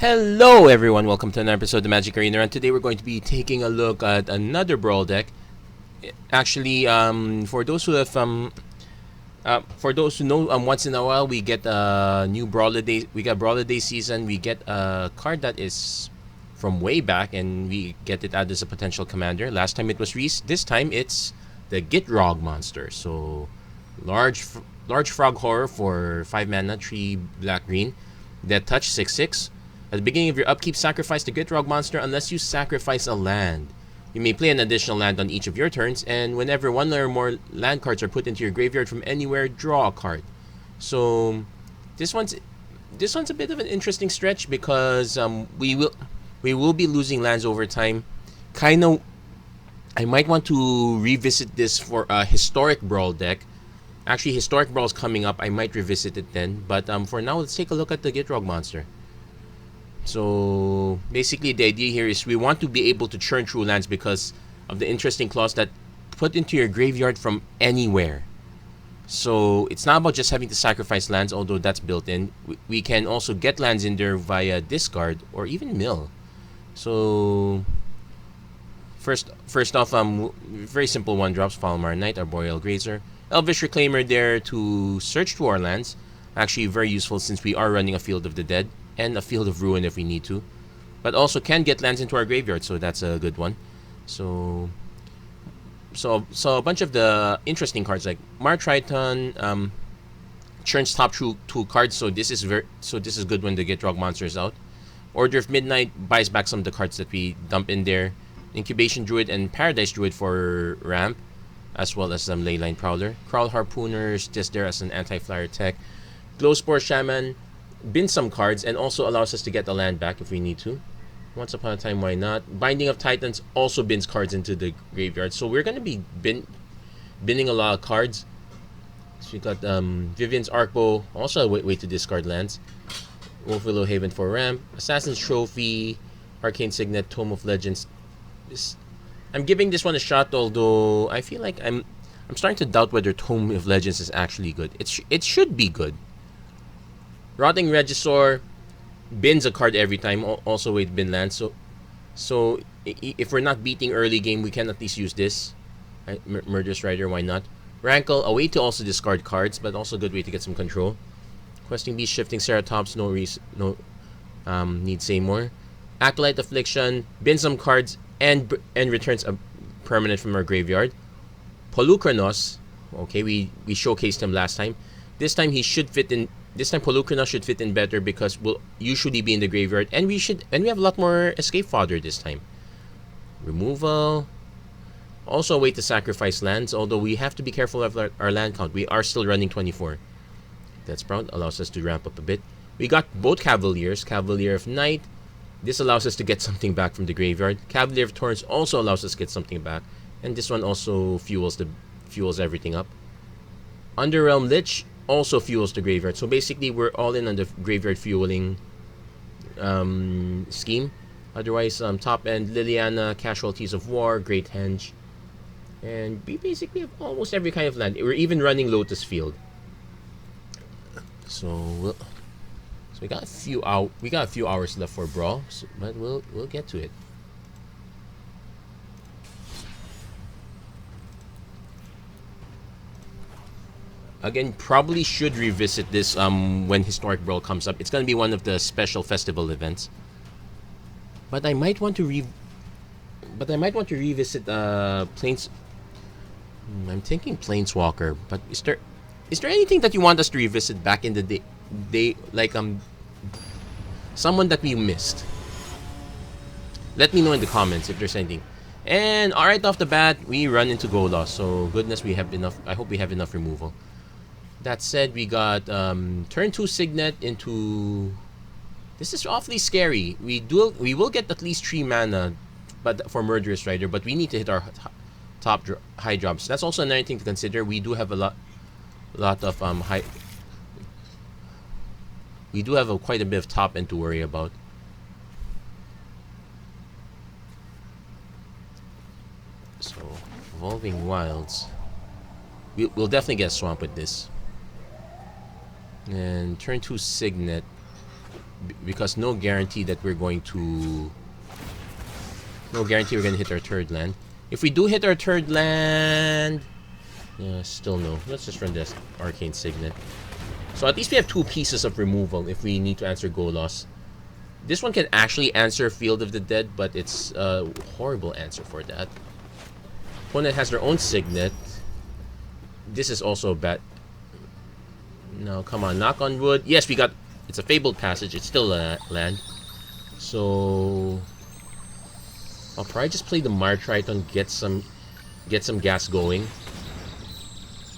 Hello everyone, welcome to another episode of the Magic Arena, and today we're going to be taking a look at another Brawl deck. Actually, for those who have for those who know, once in a while we get a new Brawler Day. We got Brawler Day season. We get a card that is from way back, and we get it out as a potential commander. Last time it was Reese. This time it's the Gitrog Monster. So large frog horror for 5 mana, 3 black green. Death touch 6/6. At the beginning of your upkeep, sacrifice the Gitrog Monster unless you sacrifice a land. You may play an additional land on each of your turns, and whenever one or more land cards are put into your graveyard from anywhere, draw a card. So this one's a bit of an interesting stretch because we will be losing lands over time. I might want to revisit this for a historic Brawl deck. Actually, historic Brawl is coming up. I might revisit it then. But for now, let's take a look at the Gitrog Monster. So basically the idea here is we want to be able to churn through lands because of the interesting clause that put into your graveyard from anywhere. So it's not about just having to sacrifice lands, although that's built in. We can also get lands in there via discard or even mill. So first off, very simple 1-drops, Falmar Knight, Arboreal Grazer, Elvish Reclaimer there to search through our lands. Actually very useful since we are running a Field of the Dead and a Field of Ruin if we need to, but also can get lands into our graveyard, so that's a good one. So a bunch of the interesting cards like Mar Triton churns top 2 cards, so this is good when the Gitrog Monster is out. Order of Midnight buys back some of the cards that we dump in there. Incubation Druid and Paradise Druid for ramp, as well as some Leyline Prowler. Crawl Harpooners just there as an anti-flyer tech. Glowspore Shaman bin some cards and also allows us to get the land back if we need to. Once upon a time, why not? Binding of Titans also bins cards into the graveyard, so we're going to be binning a lot of cards. So we got Vivian's Arcbow, also a way to discard lands. Wolfwillow Haven for ramp. Assassin's Trophy, Arcane Signet, Tome of Legends. I'm giving this one a shot, although I feel like I'm starting to doubt whether Tome of Legends is actually good. It should be good. Rotting Regisaur bins a card every time, also with bin land. So if we're not beating early game, we can at least use this. Right? Murderous Rider, why not? Rankle, a way to also discard cards, but also a good way to get some control. Questing Beast, Shifting Ceratops, need say more. Acolyte Affliction, bin some cards and returns a permanent from our graveyard. Polukranos, okay, we showcased him last time. This time he should fit in. This time Polukranos should fit in better because we'll usually be in the graveyard, and we have a lot more escape fodder this time. Removal. Also a way to sacrifice lands, although we have to be careful of our land count. We are still running 24. That's Sprout allows us to ramp up a bit. We got both Cavaliers, Cavalier of Night. This allows us to get something back from the graveyard. Cavalier of Thorns also allows us to get something back, and this one also fuels everything up. Underrealm Lich also fuels the graveyard. So basically, we're all in on the graveyard fueling scheme. Otherwise, top end Liliana, Casualties of War, Great Henge, and we basically have almost every kind of land. We're even running Lotus Field. So we got a few hours left for Brawl, but we'll get to it. Again, probably should revisit this when Historic Brawl comes up. It's gonna be one of the special festival events. But I might want to revisit Plains. I'm thinking Planeswalker. But is there anything that you want us to revisit back in the day, like someone that we missed? Let me know in the comments if there's anything. And right off the bat, we run into Go Loss. So goodness, we have enough. I hope we have enough removal. That said, we got turn 2 Signet into. This is awfully scary. We will get at least 3 mana, but for Murderous Rider. But we need to hit our high drops. That's also another thing to consider. We do have a lot of high. We do have quite a bit of top end to worry about. So Evolving Wilds. We'll definitely get a swamp with this. And turn 2 Signet. because no guarantee that we're going to... No guarantee we're going to hit our third land. If we do hit our third land... Yeah, still no. Let's just run this Arcane Signet. So at least we have 2 pieces of removal if we need to answer Golos. This one can actually answer Field of the Dead, but it's a horrible answer for that. Opponent has their own Signet. This is also bad. No, come on, knock on wood. Yes, we got... It's a Fabled Passage. It's still a land. So... I'll probably just play the Martriton, get some gas going.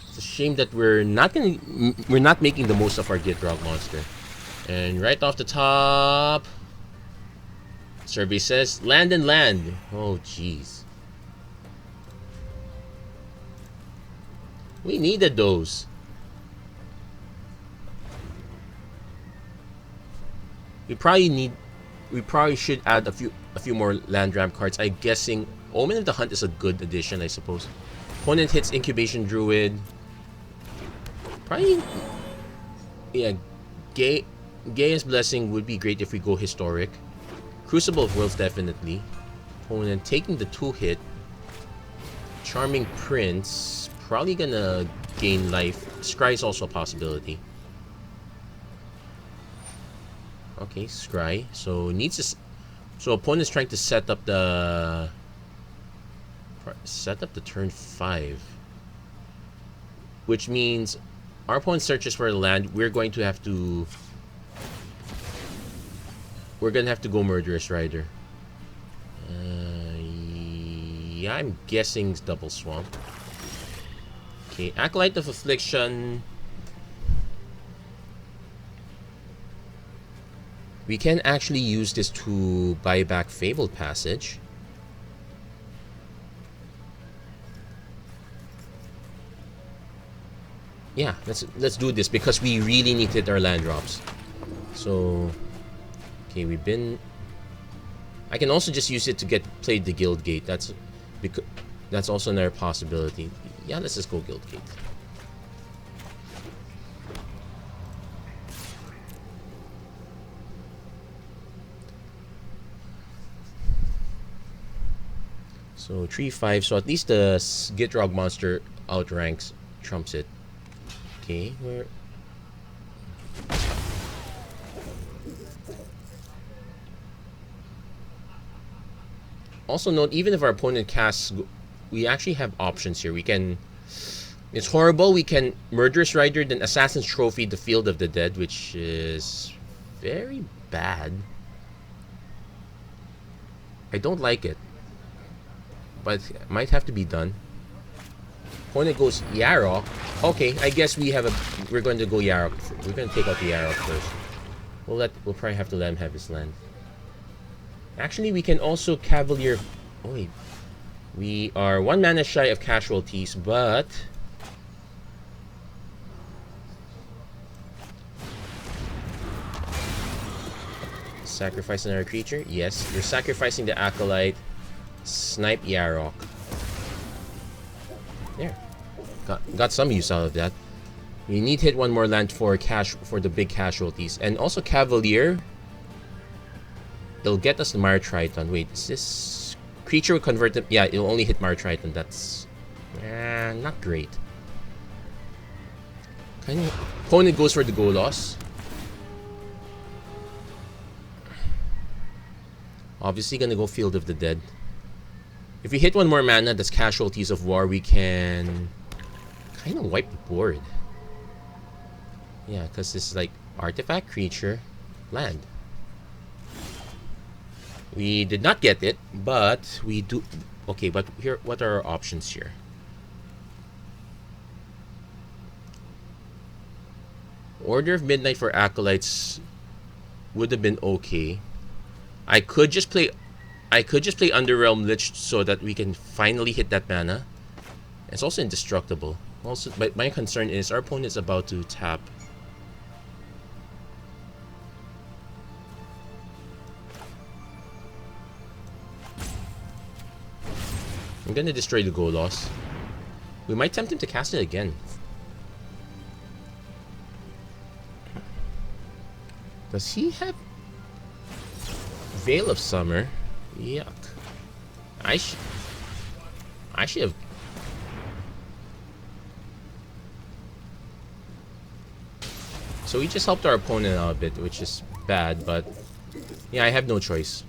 It's a shame that we're not making the most of our Gitrog Monster. And right off the top... Survey says, land and land. Oh, jeez. We needed those. We probably should add a few more land ramp cards. I'm guessing Omen of the Hunt is a good addition, I suppose. Opponent hits Incubation Druid. Probably, yeah, Gaia's Blessing would be great if we go historic. Crucible of Worlds definitely. Opponent taking the 2-hit. Charming Prince, probably gonna gain life. Scry is also a possibility. Okay, Scry. So needs to. So opponent's trying to set up the turn 5, which means our opponent searches for a land. We're going to have to go Murderous Rider. Yeah, I'm guessing it's Double Swamp. Okay, Acolyte of Affliction. We can actually use this to buy back Fabled Passage. Yeah, let's do this because we really need to hit our land drops. So, okay, I can also just use it to play the Guild Gate. That's also another possibility. Yeah, let's just go Guild Gate. So 3-5. So at least the Gitrog Monster outranks trumps it. Okay, where? Also note, even if our opponent casts, we actually have options here. We can... It's horrible. We can Murderous Rider, then Assassin's Trophy, the Field of the Dead, which is very bad. I don't like it, but it might have to be done. Opponent goes Yarok. Okay, I guess we're going to go Yarok. We're going to take out the Yarok first. We'll probably have to let him have his land. Actually, we can also Cavalier. Oh wait, we are 1 mana shy of casualties, but sacrifice another creature. Yes, you're sacrificing the Acolyte. Snipe Yarok. There, got some use out of that. We need to hit 1 more land for the big casualties, and also Cavalier. It'll get us the Martriton. Wait, is this creature will convert them? Yeah, it'll only hit Martriton. That's not great. Opponent goes for the Golos. Obviously gonna go Field of the Dead. If we hit 1 more mana, that's Casualties of War, we can kind of wipe the board. Yeah, because this is like artifact, creature, land. We did not get it, but we do. Okay, but here, what are our options here? Order of Midnight for Acolytes would have been okay. I could just play Underrealm Lich so that we can finally hit that mana. It's also indestructible. Also, but my concern is our opponent is about to tap. I'm gonna destroy the Golos. We might tempt him to cast it again. Does he have... Veil of Summer. Yuck. I should have. So we just helped our opponent out a bit, which is bad, but yeah, I have no choice.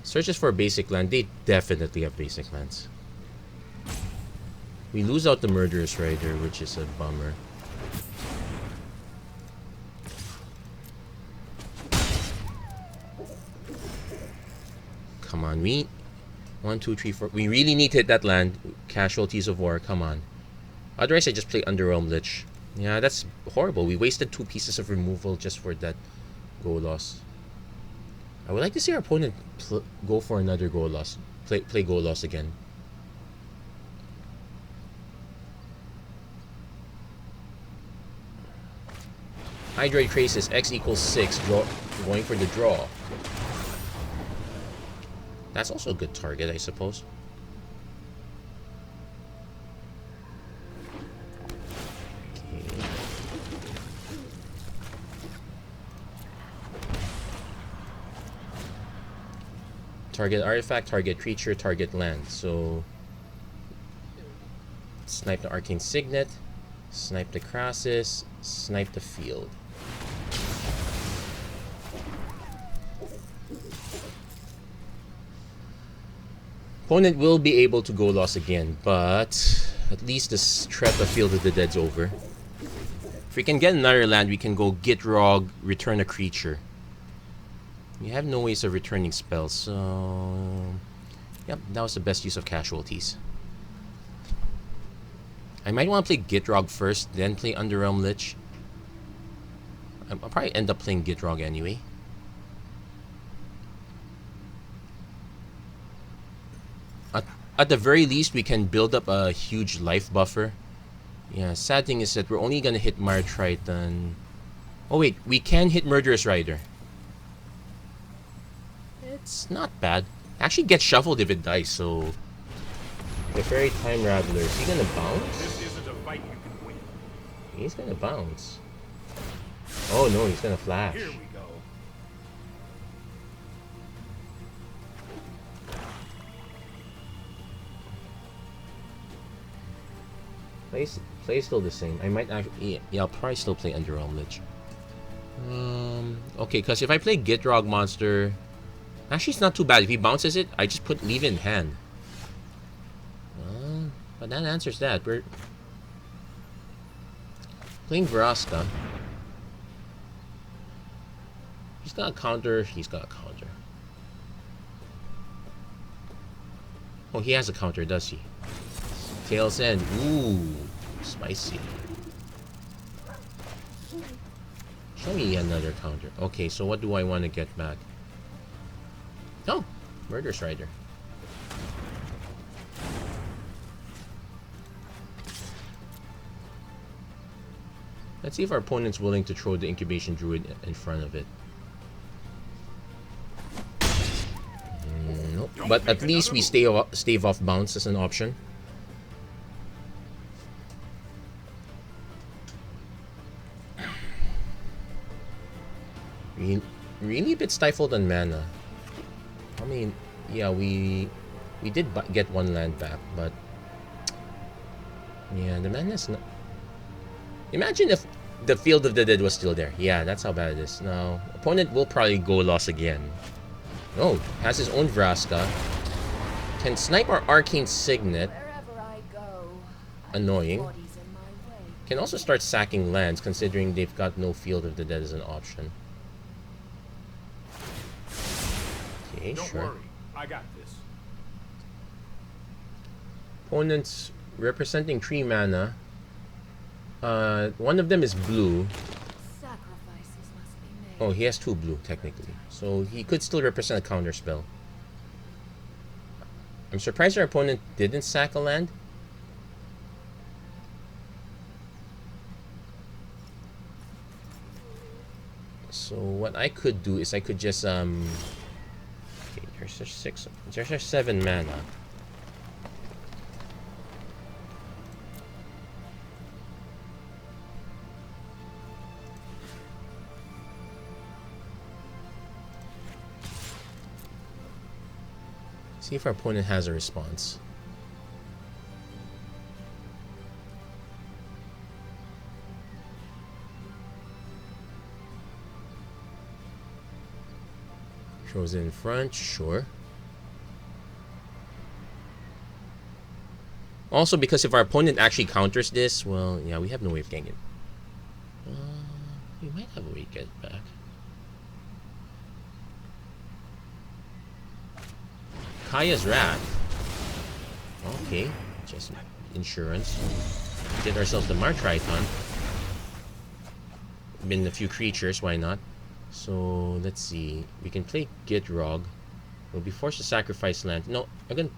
Searches for a basic land. They definitely have basic lands. We lose out the Murderous Rider, which is a bummer. Come on, we 1, 2, 3, 4. We really need to hit that land. Casualties of War. Come on. Otherwise, I just play Underrealm Lich. Yeah, that's horrible. We wasted 2 pieces of removal just for that goal loss. I would like to see our opponent go for another goal loss. Play goal loss again. Hydroid Crisis, X equals 6. Going for the draw. That's also a good target, I suppose. Target artifact, target creature, target land. So snipe the Arcane Signet, snipe the Krasis, snipe the field. Opponent will be able to go loss again, but at least the threat of Field of the Dead's over. If we can get another land, we can go Gitrog, return a creature. We have no ways of returning spells, so yep, that was the best use of casualties. I might want to play Gitrog first, then play Underrealm Lich. I'll probably end up playing Gitrog anyway. At the very least, we can build up a huge life buffer. Yeah, sad thing is that we're only gonna hit Mire Triton. Oh wait, we can hit Murderous Rider. It's not bad. Actually gets shuffled if it dies, so... The Fairy Time Rattler, is he gonna bounce? This isn't a fight you can win. He's gonna bounce. Oh no, he's gonna flash. Here we go. Play still the same. I might actually... Yeah, I'll probably still play Underrealm Lich. Okay, because if I play Gitrog Monster... Actually, it's not too bad. If he bounces it, I just leave it in hand. But that answers that. We're playing Vraska. He's got a counter. He's got a counter. Oh, he has a counter, does he? Tail's End. Ooh, spicy. Show me another counter. Okay, so what do I want to get back? Oh, Murderous Rider. Let's see if our opponent's willing to throw the Incubation Druid in front of it. Nope. But at least we stave off bounce as an option. Really a bit stifled on mana. I mean, yeah, we did get 1 land back, but yeah, the mana's not. Imagine if the Field of the Dead was still there. Yeah, that's how bad it is. Now, opponent will probably go loss again. Oh, has his own Vraska. Can snipe our Arcane Signet. Annoying. Can also start sacking lands, considering they've got no Field of the Dead as an option. Okay, Don't sure. worry, I got this. Opponents representing 3 mana. One of them is blue. Oh, he has 2 blue, technically. So he could still represent a counter spell. I'm surprised our opponent didn't sack a land. So what I could do is I could just okay, there's a 7 mana. See if our opponent has a response. Throws it in front, sure. Also, because if our opponent actually counters this, well, yeah, we have no way of getting it. We might have a way to get it back. Kaya's Wrath. Okay, just insurance. Get ourselves the Martriton. Been a few creatures, why not? So, let's see. We can play Gitrog. We'll be forced to sacrifice land. No, I'm gonna...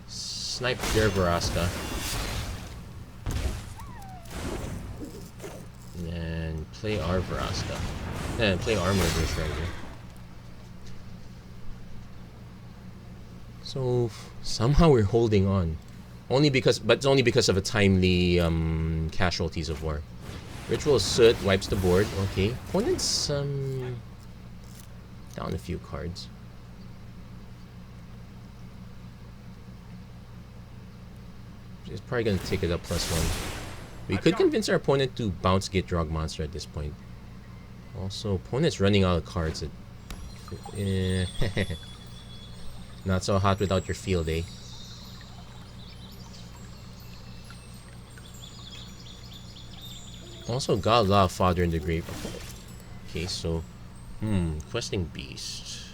Snipe their Veraska. And play our Veraska. And play our Murderous right here. So, somehow we're holding on. But it's only because of a timely casualties of war. Ritual Soot wipes the board. Okay. Opponent's down a few cards. He's probably gonna take it up +1. We could convince our opponent to bounce Gitrog Monster at this point. Also, opponent's running out of cards. Not so hot without your field, eh? Also got a lot of fodder in the grave. Okay, so... Questing Beast.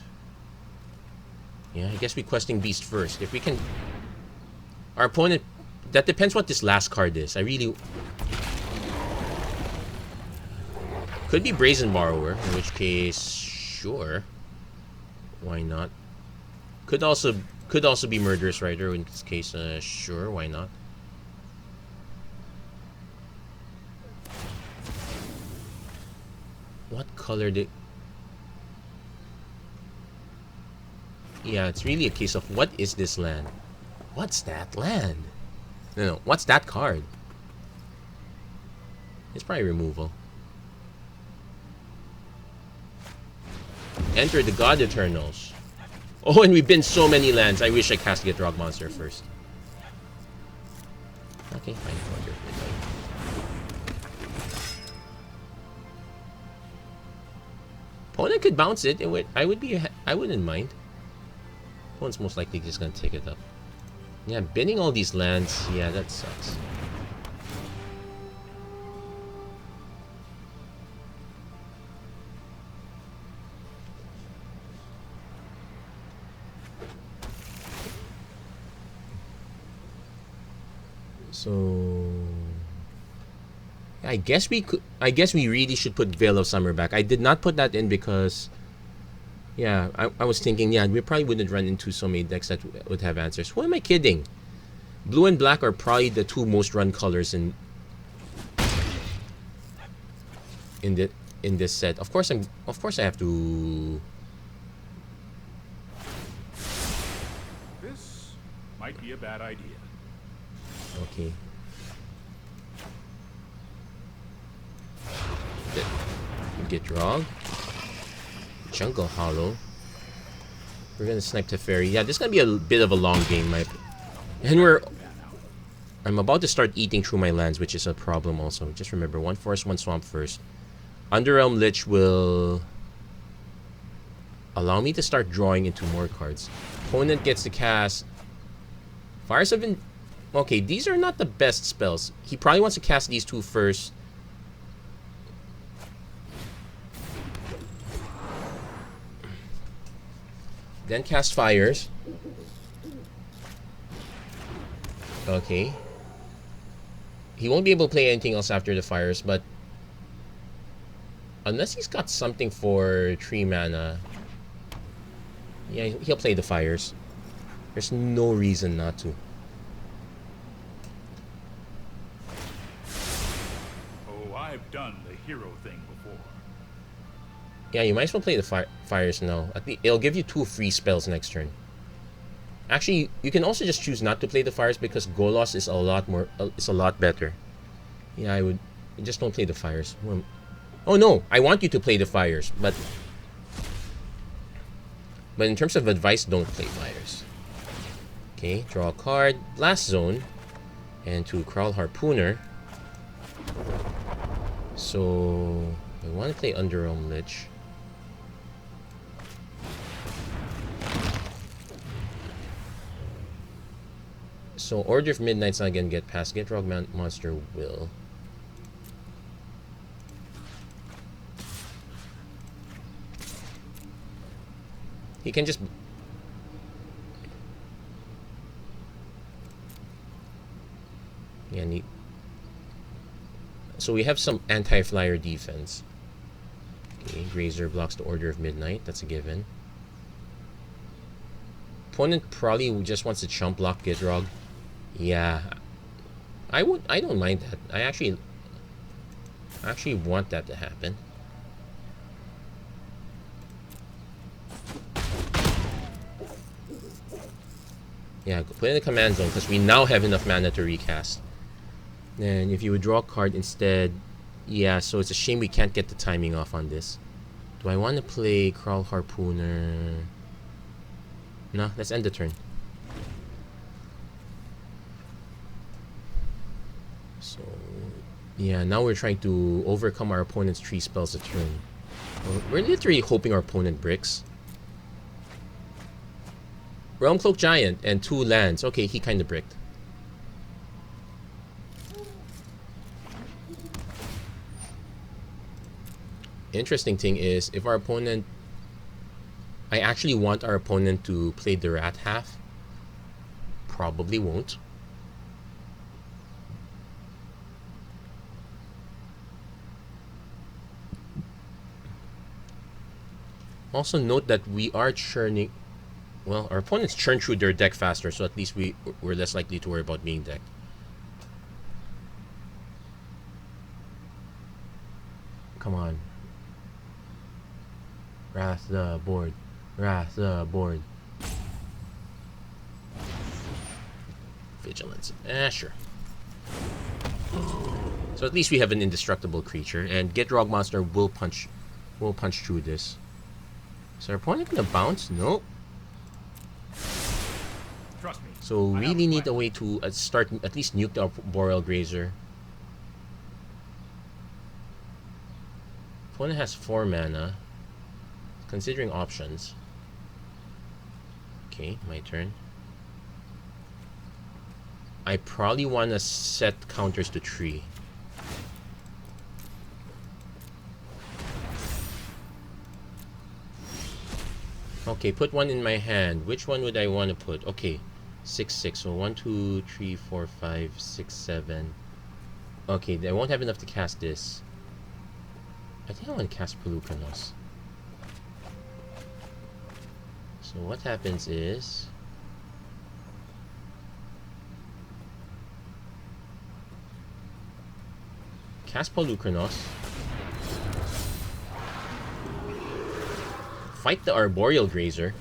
Yeah, I guess we Questing Beast first. If we can... Our opponent... That depends what this last card is. I really... Could be Brazen Borrower, in which case... Sure. Why not? Could also be Murderous Rider, in this case, sure, why not? What color did... Yeah, it's really a case of what is this land? What's that land? No, what's that card? It's probably removal. Enter the God Eternals. Oh, and we've been so many lands. I wish I cast Gitrog Monster first. Okay, fine. Opponent could bounce it. I wouldn't mind. Opponent's most likely just gonna take it up. Yeah, binning all these lands. Yeah, that sucks. So I guess we really should put Veil of Summer back. I did not put that in because yeah, I was thinking, yeah, we probably wouldn't run into so many decks that would have answers. Who am I kidding? Blue and black are probably the two most run colors in this set. Of course I have to. This might be a bad idea. Okay. Gitrog. Jungle Hollow. We're gonna snipe Teferi. Yeah, this is gonna be a bit of a long game, and I'm about to start eating through my lands, which is a problem also. Just remember, 1 forest, 1 swamp first. Underrealm Lich will allow me to start drawing into more cards. Opponent gets to cast Fires of Okay, these are not the best spells. He probably wants to cast these two first. Then cast Fires. Okay. He won't be able to play anything else after the Fires, but unless he's got something for 3 mana, yeah, he'll play the Fires. There's no reason not to. I've done the hero thing before. Yeah, you might as well play the Fires now. It'll give you 2 free spells next turn. Actually, you can also just choose not to play the Fires because Golos is a lot better. Yeah, I would just don't play the Fires. Oh no, I want you to play the Fires, but But in terms of advice, don't play flyers. Okay, draw a card, Blast Zone, and to Crawl Harpooner. So I want to play Underrealm Lich. So Order of Midnight's not gonna get past. Gitrog Monster will. He can just... Yeah, neat. So we have some anti-flyer defense. Okay, Grazer blocks the Order of Midnight. That's a given. Opponent probably just wants to chump block Gitrog. Yeah, I don't mind that. I actually want that to happen. Yeah, put in the command zone because we now have enough mana to recast. And if you would draw a card instead, yeah, so it's a shame we can't get the timing off on this. Do I want to play Crawl Harpooner? No, let's end the turn. So, yeah, now we're trying to overcome our opponent's 3 spells a turn. We're literally hoping our opponent bricks. Realm Cloak Giant and 2 lands. Okay, he kind of bricked. Interesting thing is, if our opponent... I actually want our opponent to play the Rat half. Probably won't. Also note that we are churning... Well, our opponents churn through their deck faster, so at least we're less likely to worry about being decked. Come on. Wrath the board. Wrath the board. Vigilance. Sure. So at least we have an indestructible creature, and Gitrog Monster will punch through this. Is our opponent gonna bounce? Nope. Trust me. So really need a way to start at least nuke the Boreal Grazer. Opponent has 4 mana. Considering options. Okay, my turn. I probably want to set counters to 3. Okay, put 1 in my hand. Which one would I want to put? Okay, 6/6. So 1, 2, 3, 4, 5, 6, 7. Okay, I won't have enough to cast this. I think I want to cast Polukranos. So what happens is... Cast Polukranos. Fight the Arboreal Grazer.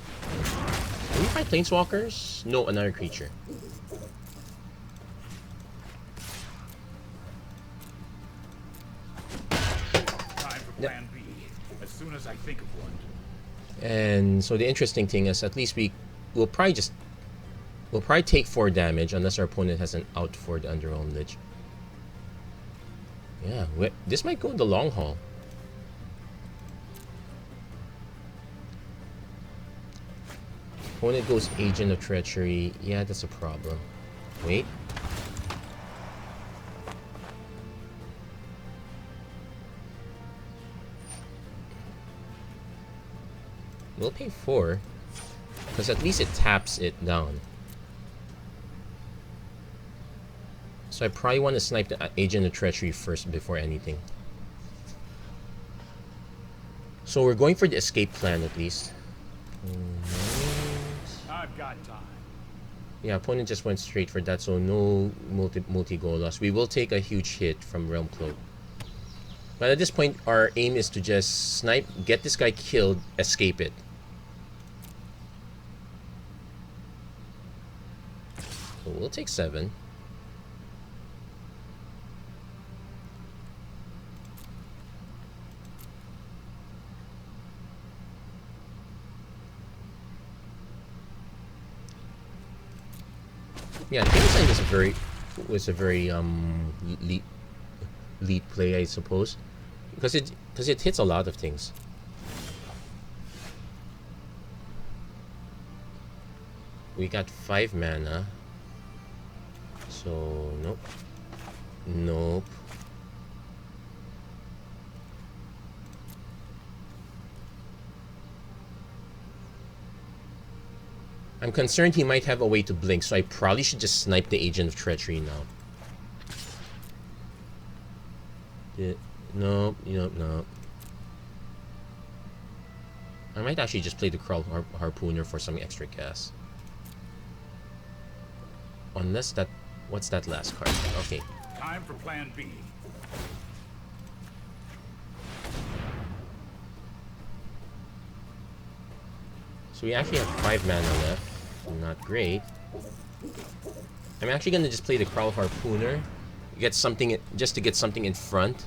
Can we fight Planeswalkers? No, another creature. Time for plan B, as soon as I think of one. And so the interesting thing is, at least we'll probably take 4 damage unless our opponent has an out for the Underrealm Lich. Yeah, this might go the long haul. Opponent goes Agent of Treachery. Yeah, that's a problem. Wait. We'll pay 4. Because at least it taps it down. So I probably want to snipe the Agent of Treachery first before anything. So we're going for the escape plan at least. I've got time. Yeah, opponent just went straight for that, so no multi-goal loss. We will take a huge hit from Realm Cloak. But at this point, our aim is to just snipe, get this guy killed, escape it. So we'll take 7. Yeah, King was a very lead play, I suppose, because it hits a lot of things. We got 5 mana, so nope, nope. I'm concerned he might have a way to blink, so I probably should just snipe the Agent of Treachery now. Nope, nope, nope. I might actually just play the Crawl Harpooner for some extra gas. Unless that... What's that last card? Okay. Time for plan B. So we actually have 5 mana left. Not great. I'm actually gonna just play the Crawl Harpooner. Get something just to get something in front.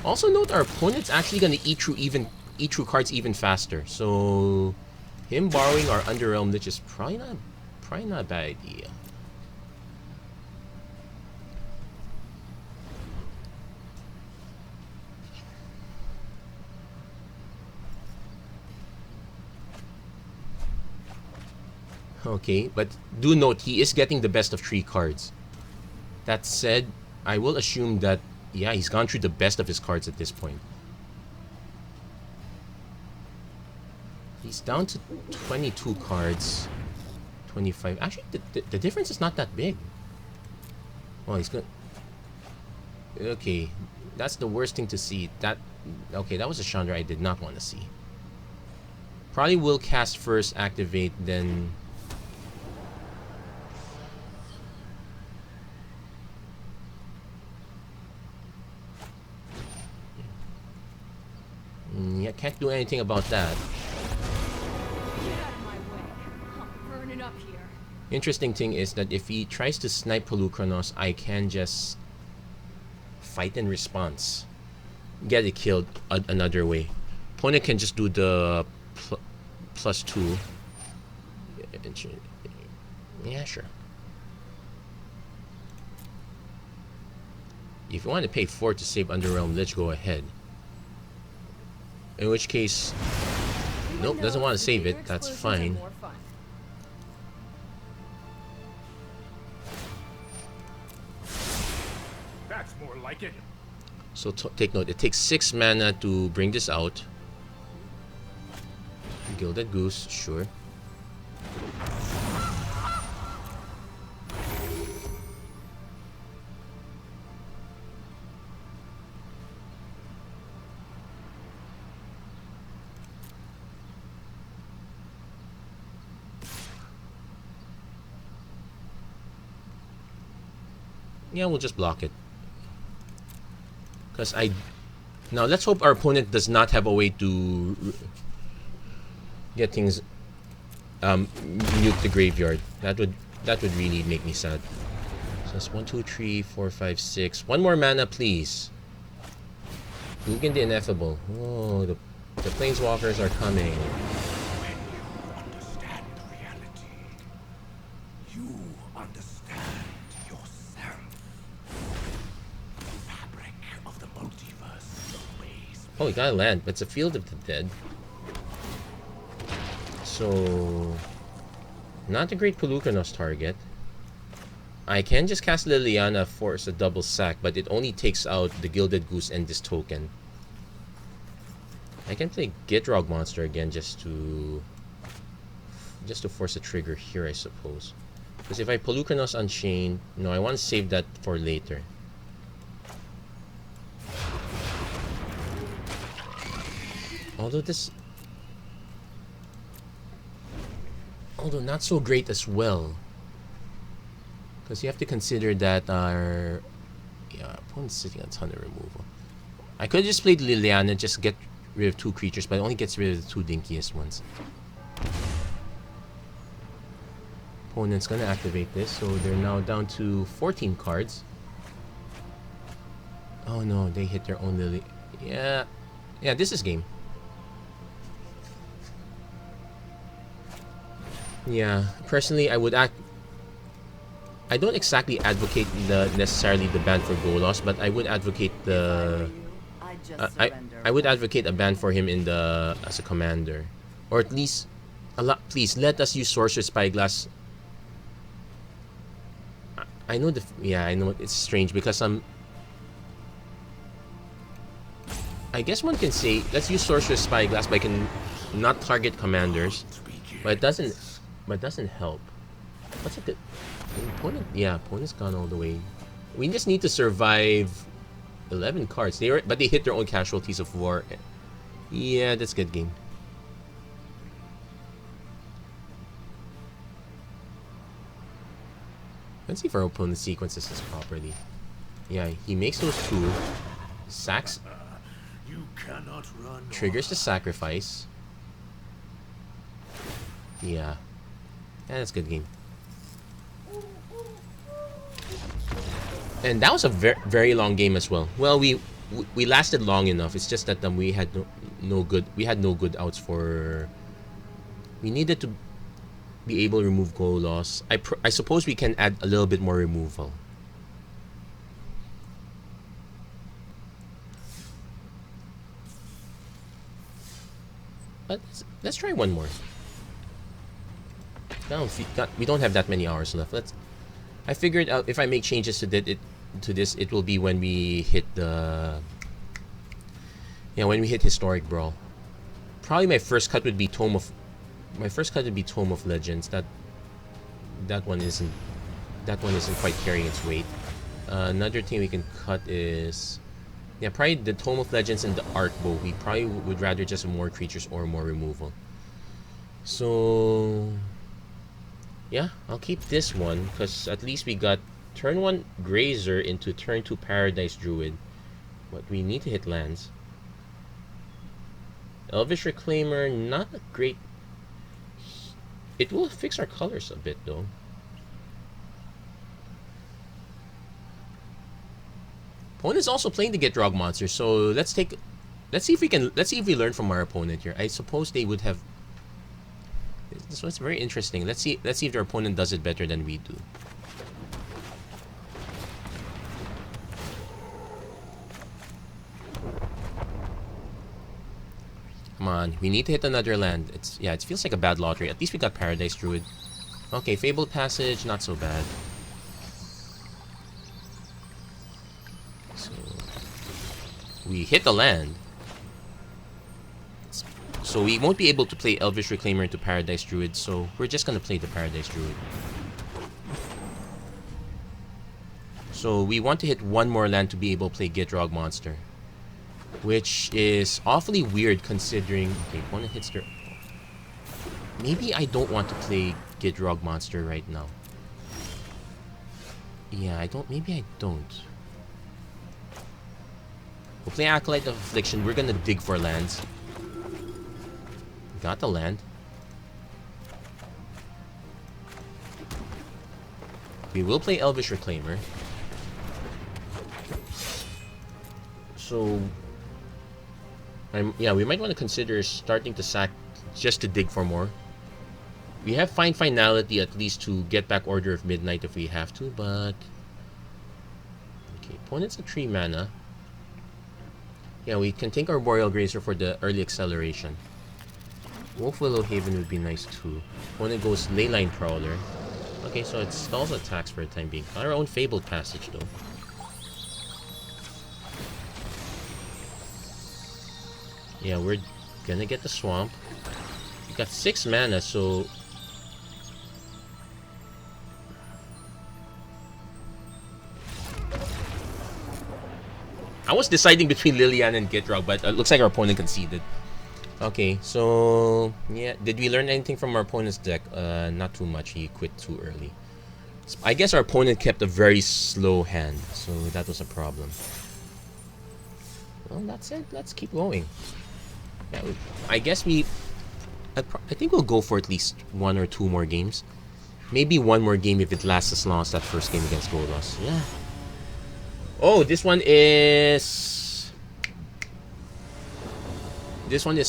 Also note our opponent's actually gonna eat through cards even faster. So him borrowing our Underrealm Lich is probably not a bad idea. Okay, but do note he is getting the best of 3 cards. That said, I will assume that, yeah, he's gone through the best of his cards at this point. He's down to 22 cards. 25. Actually, the difference is not that big. Oh, he's good. Okay, that's the worst thing to see. Okay, that was a Chandra I did not want to see. Probably will cast first, activate, then... Yeah, can't do anything about that. Get out of my way. I'm burning up here. Interesting thing is that if he tries to snipe Polukranos, I can just fight in response. Get it killed another way. Opponent can just do the +2. Yeah, sure. If you want to pay 4 to save Underrealm Lich, go ahead. In which case, nope, doesn't want to save it. That's fine. That's more like it. So take note, it takes 6 mana to bring this out. Gilded Goose, sure. Yeah, we'll just block it. Because now let's hope our opponent does not have a way to get things nuke the graveyard. That would really make me sad. So that's 1, 2, 3, 4, 5, 6. 1 more mana, please. Ugin the Ineffable. Oh, the planeswalkers are coming. When you understand the reality, you understand yourself. The fabric of the multiverse always. Oh, we got a land, but it's a Field of the Dead. So, not a great Polukranos target. I can just cast Liliana, force a double sack, but it only takes out the Gilded Goose and this token. I can play Gitrog Monster again just to force a trigger here, I suppose. Because if I Polukranos Unchained, no, I want to save that for later. Although not so great as well. Because you have to consider that our opponent's sitting on a ton of removal. I could have just played Liliana, just get rid of 2 creatures, but it only gets rid of the 2 dinkiest ones. Opponent's gonna activate this, so they're now down to 14 cards. Oh no, they hit their own Lily. Yeah, this is game. Yeah, personally, I would I don't exactly advocate necessarily the ban for goal loss, but I would advocate the I would advocate a ban for him in the as a commander, or at least please let us use Sorcerer's Spyglass. I know I know it's strange because I guess one can say let's use Sorcerer's Spyglass, but I can not target commanders, but it doesn't help. What's it? Opponent, yeah, opponent's gone all the way. We just need to survive 11 cards. But they hit their own casualties of war. Yeah, that's good game. Let's see if our opponent sequences this properly. Yeah, he makes those two. Sacks. Triggers the sacrifice. Yeah. That's a good game. And that was a very long game as well. Well, we lasted long enough. It's just that we had no good outs for. We needed to be able to remove goal loss. I suppose we can add a little bit more removal. But let's try one more. No, we don't have that many hours left. I figured out if I make changes to this, it will be when we hit when we hit historic brawl. Probably my first cut would be Tome of Legends. That one isn't quite carrying its weight. Another thing we can cut is probably the Tome of Legends and the Art Bow. We probably would rather just more creatures or more removal. So yeah, I'll keep this one because at least we got turn 1 Grazer into turn 2 Paradise Druid. But we need to hit lands. Elvish Reclaimer, not a great. It will fix our colors a bit though. Opponent's also playing the Gitrog Monster, so let's see if we learn from our opponent here. I suppose they would have. This one's very interesting. Let's see if their opponent does it better than we do. Come on, we need to hit another land. It feels like a bad lottery. At least we got Paradise Druid. Okay, Fabled Passage, not so bad. So we hit the land. So we won't be able to play Elvish Reclaimer into Paradise Druid, so we're just gonna play the Paradise Druid. So we want to hit one more land to be able to play Gitrog Monster, which is awfully weird considering. Okay, opponent hits their. Maybe I don't want to play Gitrog Monster right now. Yeah, I don't. Maybe I don't. We'll play Acolyte of Affliction. We're gonna dig for lands. Got the land. We will play Elvish Reclaimer. So we might want to consider starting to sack just to dig for more. We have Find Finality at least to get back Order of Midnight if we have to, but okay, opponent's a 3 mana. Yeah, we can take our Boreal Grazer for the early acceleration. Wolf Willow Haven would be nice too. Opponent goes Leyline Prowler. Okay, so it stalls attacks for the time being. Got our own Fabled Passage though. Yeah, we're gonna get the Swamp. We got 6 mana, so I was deciding between Liliana and Gitrog, but it looks like our opponent conceded. Okay, so yeah, did we learn anything from our opponent's deck? Not too much. He quit too early. I guess our opponent kept a very slow hand, so that was a problem. Well, that's it. Let's keep going. Yeah, I guess I think we'll go for at least 1 or 2 more games. Maybe 1 more game if it lasts as long as that first game against Golos. Yeah. Oh, this one is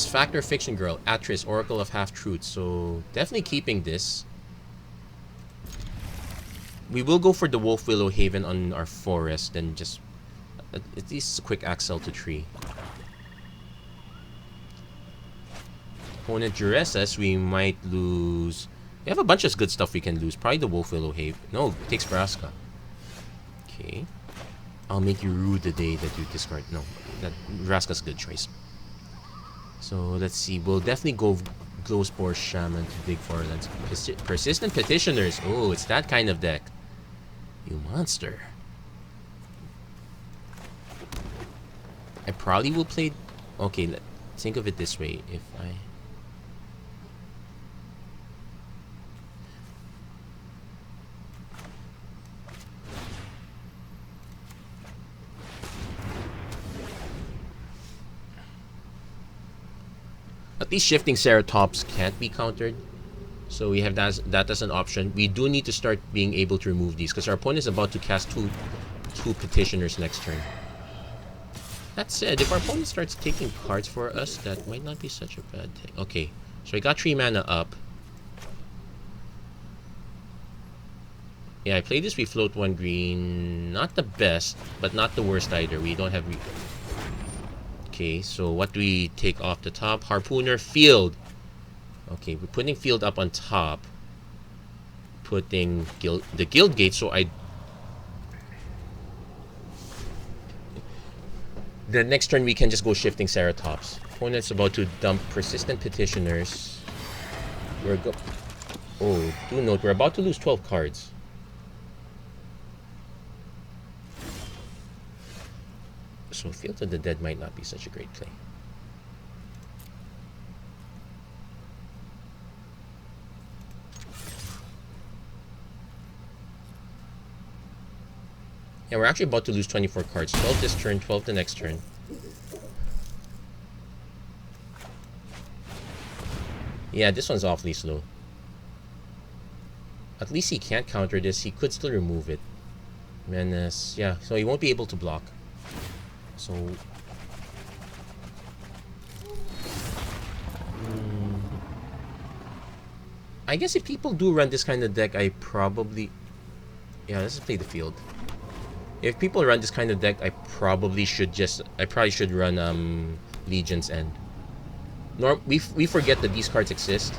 Factor Fiction Girl, Atris, Oracle of Half-Truths. So definitely keeping this. We will go for the Wolf Willow Haven on our forest, and just at least a quick Axel to tree. Opponent Juresas, we might lose. We have a bunch of good stuff we can lose. Probably the Wolf Willow Haven. No, it takes Vraska. Okay. I'll make you rue the day that you discard. No, that Vraska's a good choice. So let's see. We'll definitely go Glow Spore Shaman to dig for lands. Persistent Petitioners. Oh, it's that kind of deck. You monster. I probably will play. Okay, think of it this way. If I. At least shifting Ceratops can't be countered. So we have that as an option. We do need to start being able to remove these because our opponent is about to cast two Petitioners next turn. That said, if our opponent starts taking cards for us, that might not be such a bad thing. Okay, so I got 3 mana up. Yeah, I played this. We float 1 green. Not the best, but not the worst either. We don't have... Okay, so what do we take off the top? Harpooner, Field. Okay, we're putting Field up on top. Putting the Guild Gate, so I... The next turn we can just go shifting Ceratops. Opponent's about to dump Persistent Petitioners. Oh, do note, we're about to lose 12 cards. So Field of the Dead might not be such a great play. Yeah, we're actually about to lose 24 cards. 12 this turn, 12 the next turn. Yeah, this one's awfully slow. At least he can't counter this. He could still remove it. Menace. Yeah, so he won't be able to block. So... I guess if people do run this kind of deck, I probably... Yeah, let's just play the Field. If people run this kind of deck, I probably should run Legion's End. We forget that these cards exist.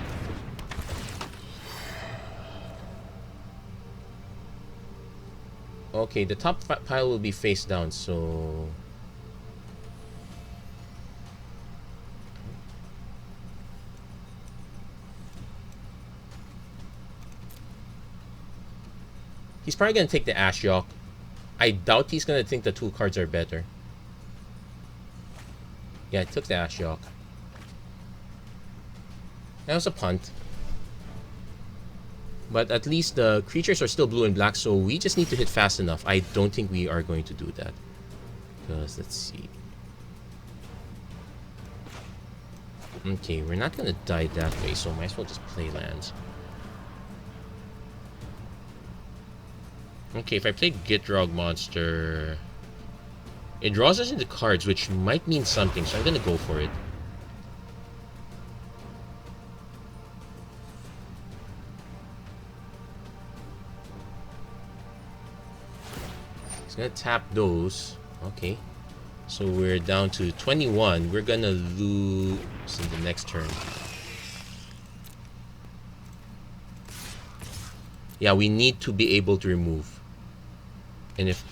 Okay, the top pile will be face down, so... He's probably going to take the Ashiok. I doubt he's going to think the 2 cards are better. Yeah, I took the Ashiok. That was a punt. But at least the creatures are still blue and black, so we just need to hit fast enough. I don't think we are going to do that. Because, let's see. Okay, we're not going to die that way, so might as well just play lands. Okay, if I play Gitrog Monster, it draws us into cards, which might mean something, so I'm gonna go for it. He's gonna tap those. Okay. So we're down to 21. We're gonna lose in the next turn. Yeah, we need to be able to remove. And if...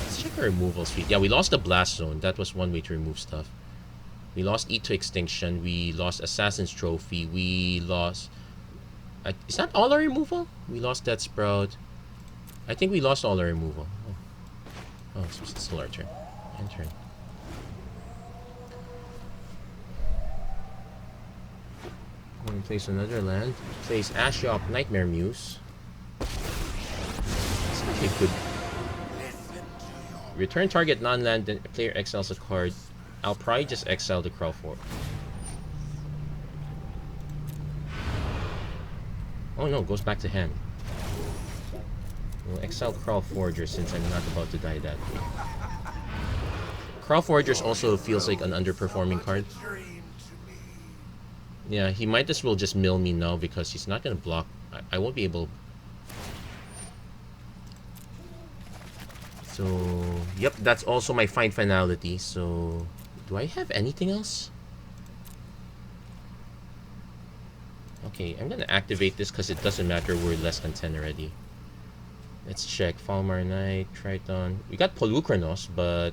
Let's check our removal speed. Yeah, we lost the Blast Zone. That was one way to remove stuff. We lost Eat to Extinction. We lost Assassin's Trophy. We lost... is that all our removal? We lost Death Sprout. I think we lost all our removal. Oh, so it's still our turn. End turn. I'm going to place another land. Place Ashiok Nightmare Muse. That's actually good. Return target non-land, then player exiles a card. I'll probably just exile the Crawford. Oh no, goes back to hand. We'll exile Crawl Forger since I'm not about to die that way. Crawl Forgers also feels like an underperforming card. Yeah, he might as well just mill me now because he's not gonna block. I won't be able. So, yep, that's also my fine finality. So, do I have anything else? Okay, I'm gonna activate this because it doesn't matter. We're less than 10 already. Let's check. Falmar Knight, Triton. We got Polukranos, but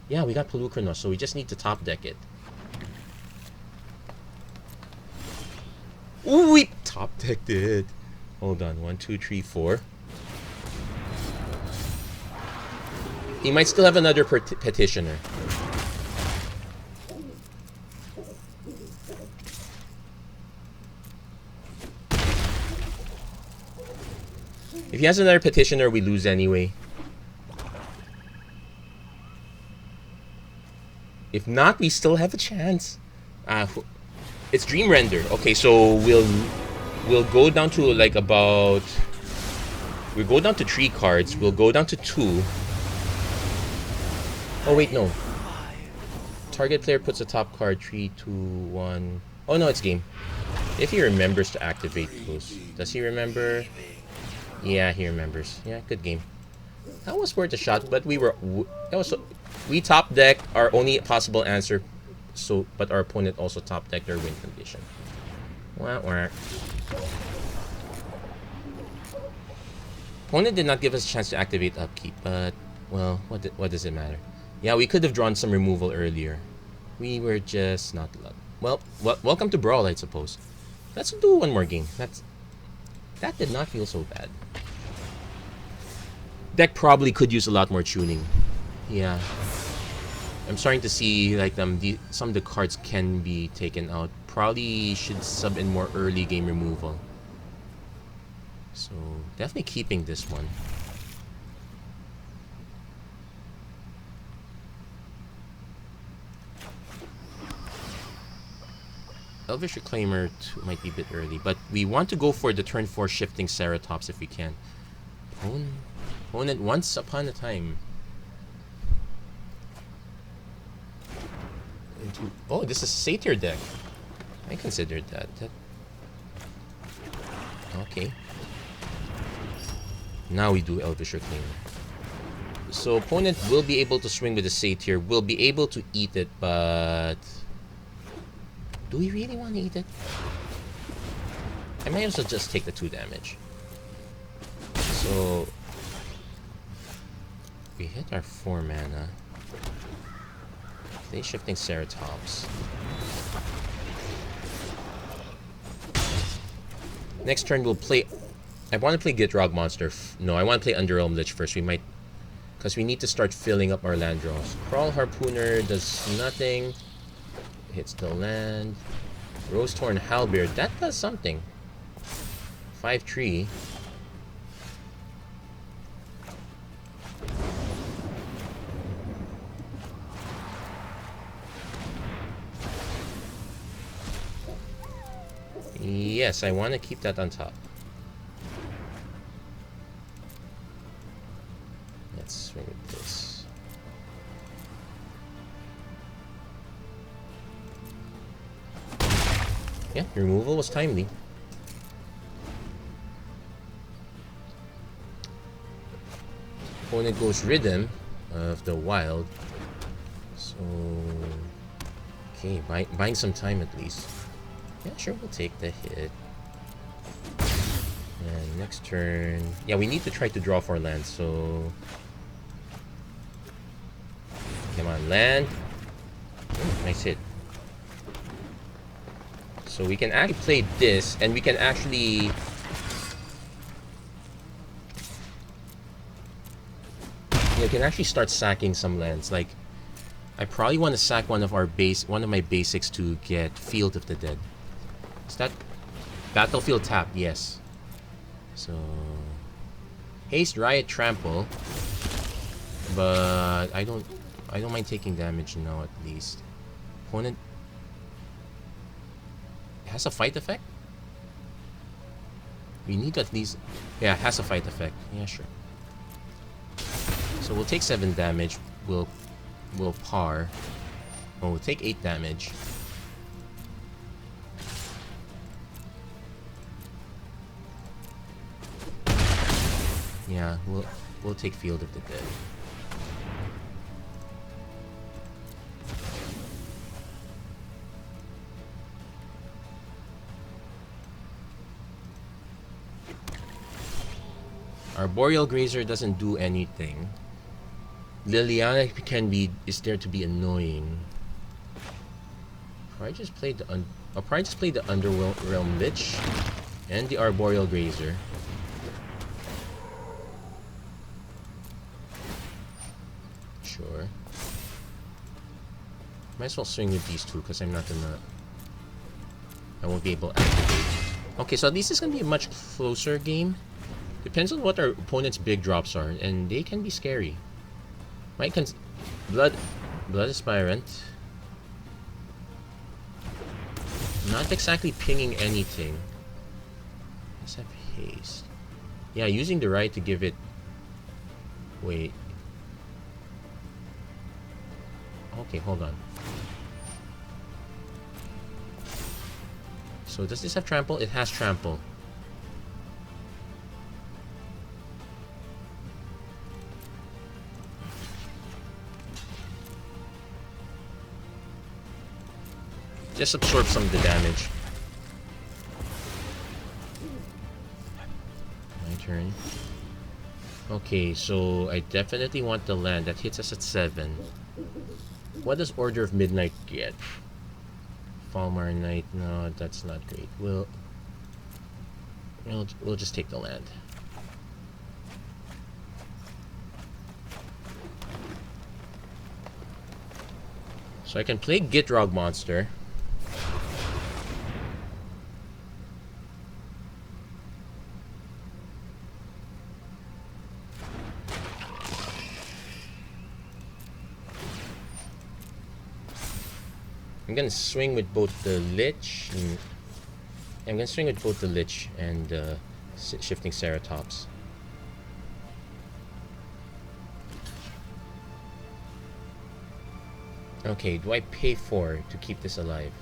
yeah, we got Polukranos, so we just need to top deck it. Ooh, we top decked it. Hold on, 1, 2, 3, 4. He might still have another petitioner. If he has another petitioner, we lose anyway. If not, we still have a chance. It's Dream Render. Okay, so we'll go down to like about. We'll go down to 3 cards. We'll go down to 2. Oh wait, no. Target player puts a top card. 3, 2, 1. Oh no, it's game. If he remembers to activate those. Does he remember? Yeah, he remembers. Yeah, good game. That was worth a shot, but we top decked our only possible answer. So, but our opponent also top decked their win condition. Wah, wah. Opponent did not give us a chance to activate upkeep, but well, what does it matter? Yeah, we could have drawn some removal earlier. We were just not lucky. Well, welcome to Brawl, I suppose. Let's do one more game. That did not feel so bad. Deck probably could use a lot more tuning. Yeah. I'm starting to see like some of the cards can be taken out. Probably should sub in more early game removal. So definitely keeping this one. Elvish Reclaimer might be a bit early, but we want to go for the turn 4 shifting Ceratops if we can. Opponent once upon a time. Oh, this is Satyr deck. I considered that. Okay. Now we do Elvish Reclaimer. So opponent will be able to swing with the Satyr. Will be able to eat it, but do we really want to eat it? I might as well just take the 2 damage. So we hit our 4 mana. They shifting Ceratops. Next turn we'll play. I want to play Gitrog Monster. No, I want to play Underrealm Lich first. We might, because we need to start filling up our land draws. Crawl Harpooner does nothing. Hits the land. Rose-Torn Halberd, that does something. 5-3. Yes, I want to keep that on top. Let's swing with this. Yeah, removal was timely. Opponent goes Rhythm of the Wild. So, okay, buying some time at least. Yeah, sure, we'll take the hit. And next turn, yeah, we need to try to draw 4 lands. So, come on, land. Ooh, nice hit. So we can actually play this, and we can actually start sacking some lands. Like, I probably want to sack one of my basics to get Field of the Dead. Is that Battlefield tap? Yes. So Haste, Riot, Trample, but I don't mind taking damage now at least. Opponent has a fight effect? We need to at least... Yeah, it has a fight effect. Yeah, sure. So we'll take 7 damage. We'll par. Oh, we'll take 8 damage. Yeah, we'll take Field of the Dead. Our Boreal Grazer doesn't do anything. Liliana is there to be annoying. I'll probably just play the Underrealm Lich and the Arboreal Grazer. Sure. Might as well swing with these two because I won't be able to activate. Okay, so at least it's gonna be a much closer game. Depends on what our opponent's big drops are, and they can be scary. Blood Aspirant. Not exactly pinging anything. Let's have haste. Yeah, using the right to give it. Wait. Okay, hold on. So does this have trample? It has trample. Just absorb some of the damage. My turn. Okay, so I definitely want the land. That hits us at 7. What does Order of Midnight get? Falmar Knight. No, that's not great. We'll just take the land. So I can play Gitrog Monster. I'm gonna swing with both the Lich and Shifting Ceratops. Okay, do I pay 4 to keep this alive?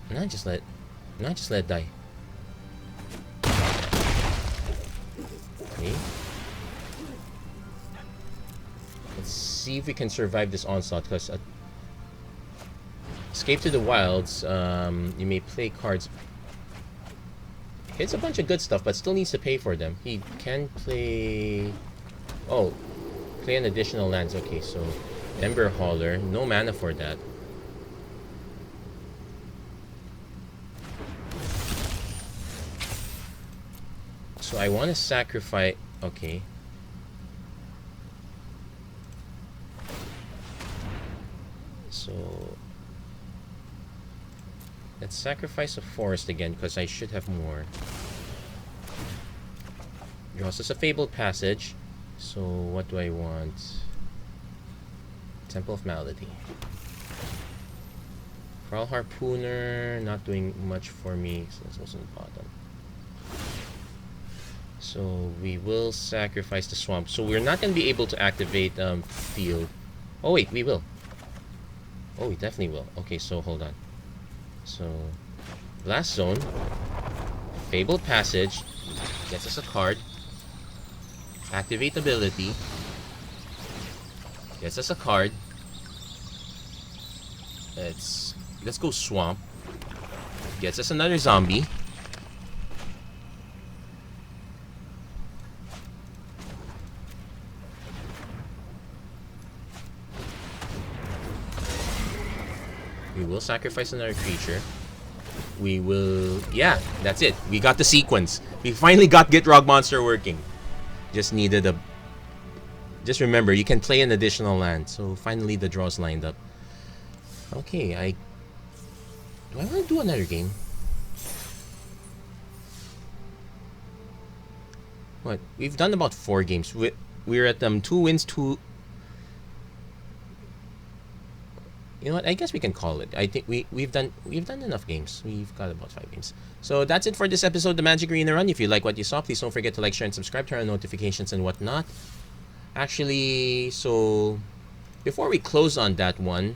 Not just let it die. Okay. Let's see if we can survive this onslaught, because Escape to the Wilds, you may play cards. It's a bunch of good stuff, but still needs to pay for them. He can play... Oh, play an additional lands. Okay, so Ember Hauler, no mana for that. So I want to sacrifice... Okay. So let's sacrifice a forest again, because I should have more. Draws us a Fabled Passage. So what do I want? Temple of Malady. Crawl Harpooner, not doing much for me, so that's also in the bottom. So we will sacrifice the swamp. So we're not going to be able to activate field. Oh wait, we will. Oh, we definitely will. Okay, so hold on. So Blast Zone, Fabled Passage, gets us a card. Activate ability, gets us a card. Let's go Swamp. Gets us another zombie. We will sacrifice another creature. We will... Yeah, that's it. We got the sequence. We finally got Gitrog Monster working. Just needed a... Just remember, you can play an additional land. So finally the draws lined up. Okay, do I want to do another game? What? We've done about 4 games. We're at 2 wins, 2... You know what? I guess we can call it. I think we've done enough games. We've got about 5 games. So that's it for this episode of the Magic Arena Run. If you like what you saw, please don't forget to like, share, and subscribe, turn on notifications and whatnot. Actually, so before we close on that one,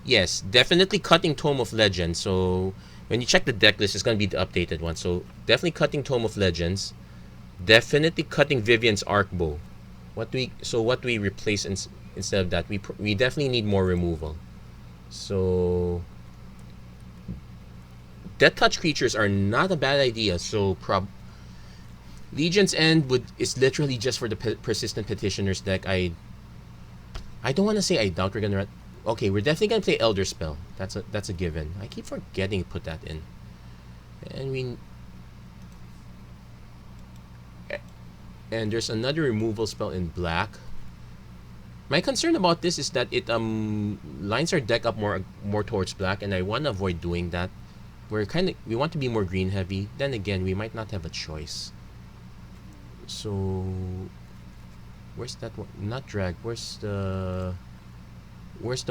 yes, definitely cutting Tome of Legend. So when you check the deck list, it's gonna be the updated one. So definitely cutting Tome of Legends. Definitely cutting Vivian's Arc Bow. What do we replace instead of that? We definitely need more removal. So Death Touch creatures are not a bad idea. So Legion's End is literally just for the Persistent Petitioners deck. I don't want to say I doubt we're gonna run. Okay, we're definitely gonna play Elder Spell. That's a given. I keep forgetting to put that in. And there's another removal spell in black. My concern about this is that it lines our deck up more towards black, and I want to avoid doing that. We want to be more green heavy. Then again, we might not have a choice. So where's that one? Not drag. Where's the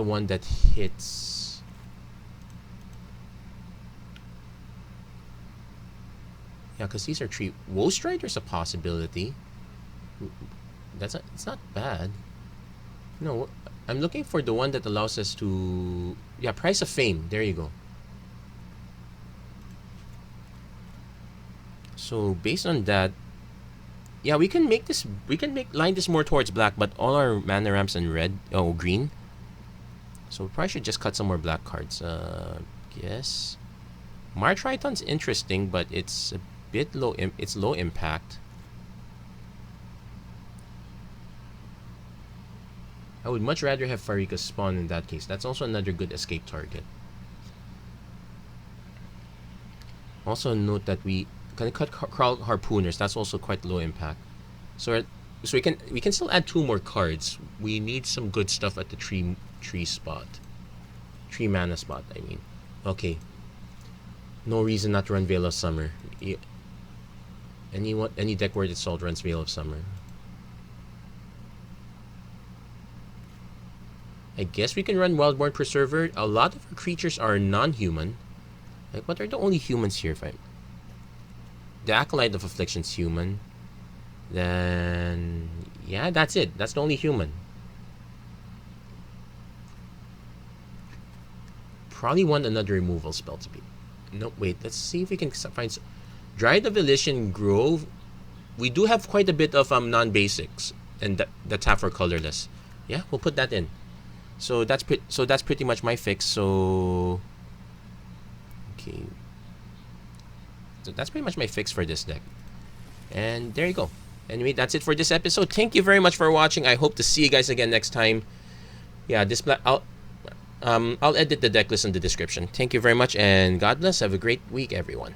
one that hits? Yeah, because these are three. Woe Strider's a possibility. It's not bad. No, I'm looking for the one that allows us to. Yeah, Price of Fame. There you go. So based on that, yeah, we can make this. We can line this more towards black, but all our mana ramps in green. So we probably should just cut some more black cards. Yes. Mar Triton's interesting, but it's a bit low. It's low impact. I would much rather have Farika spawn in that case. That's also another good escape target. Also note that we can cut Harpooners. That's also quite low impact. So we can still add 2 more cards. We need some good stuff at the tree spot. 3 mana spot, I mean. Okay. No reason not to run Veil of Summer. Any deck worth its salt runs Veil of Summer. I guess we can run Wildborn Preserver. A lot of our creatures are non-human. Like, what are the only humans here? The Acolyte of Affliction's human. Then, yeah, that's it. That's the only human. Probably want another removal spell to be. No, wait. Let's see if we can find. Dryad of Elysian Grove. We do have quite a bit of non-basics, and that's half or colorless. Yeah, we'll put that in. So that's pretty much my fix. So okay, so that's pretty much my fix for this deck. And there you go. Anyway, that's it for this episode. Thank you very much for watching. I hope to see you guys again next time. Yeah, I'll edit the deck list in the description. Thank you very much, and God bless. Have a great week, everyone.